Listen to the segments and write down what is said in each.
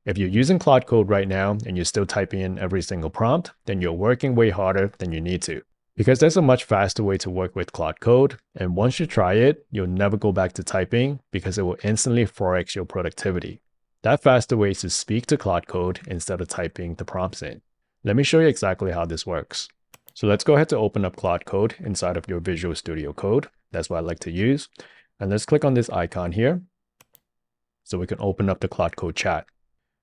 If you're using Claude Code right now and you're still typing in every single prompt, then you're working way harder than you need to. Because there's a much faster way to work with Claude Code, and once you try it, you'll never go back to typing because it will instantly 4x your productivity. That faster way is to speak to Claude Code instead of typing the prompts in. Let me show you exactly how this works. So let's go ahead to open up Claude Code inside of your Visual Studio Code. That's what I like to use. And let's click on this icon here so we can open up the Claude Code chat.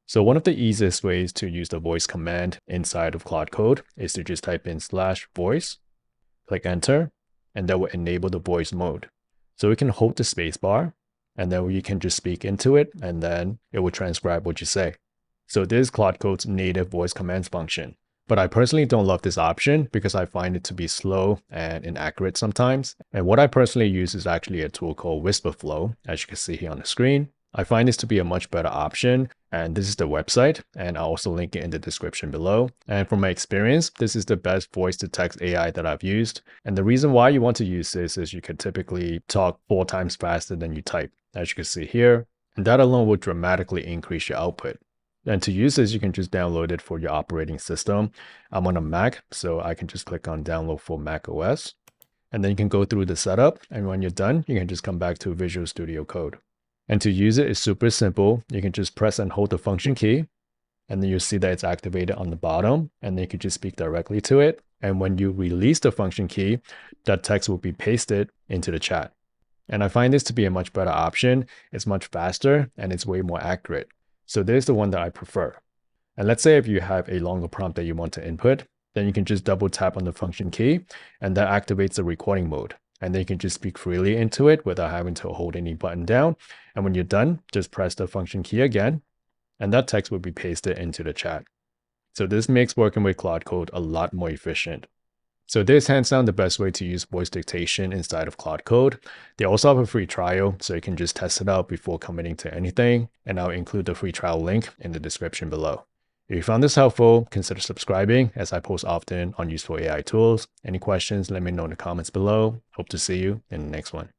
So one of the easiest ways to use the voice command inside of Claude Code is to just type in /voice, click enter, and that will enable the voice mode. So we can hold the spacebar, and then you can just speak into it, and then it will transcribe what you say. So this is Claude Code's native voice commands function. But I personally don't love this option because I find it to be slow and inaccurate sometimes. And what I personally use is actually a tool called Wispr Flow, as you can see here on the screen. I find this to be a much better option, and this is the website, and I'll also link it in the description below. And from my experience, this is the best voice-to-text AI that I've used. And the reason why you want to use this is you can typically talk 4 times faster than you type, as you can see here, and that alone will dramatically increase your output. And to use this, you can just download it for your operating system. I'm on a Mac, so I can just click on download for Mac OS, and then you can go through the setup, and when you're done, you can just come back to Visual Studio Code. And to use it is super simple. You can just press and hold the function key, and then you'll see that it's activated on the bottom, and then you can just speak directly to it. And when you release the function key, that text will be pasted into the chat. And I find this to be a much better option. It's much faster, and it's way more accurate. So this is the one that I prefer. And let's say if you have a longer prompt that you want to input, then you can just double tap on the function key, and that activates the recording mode. And then you can just speak freely into it without having to hold any button down. And when you're done, just press the function key again, and that text will be pasted into the chat. So this makes working with Claude Code a lot more efficient. So this is hands down the best way to use voice dictation inside of Claude Code. They also have a free trial, so you can just test it out before committing to anything. And I'll include the free trial link in the description below. If you found this helpful, consider subscribing as I post often on useful AI tools. Any questions, let me know in the comments below. Hope to see you in the next one.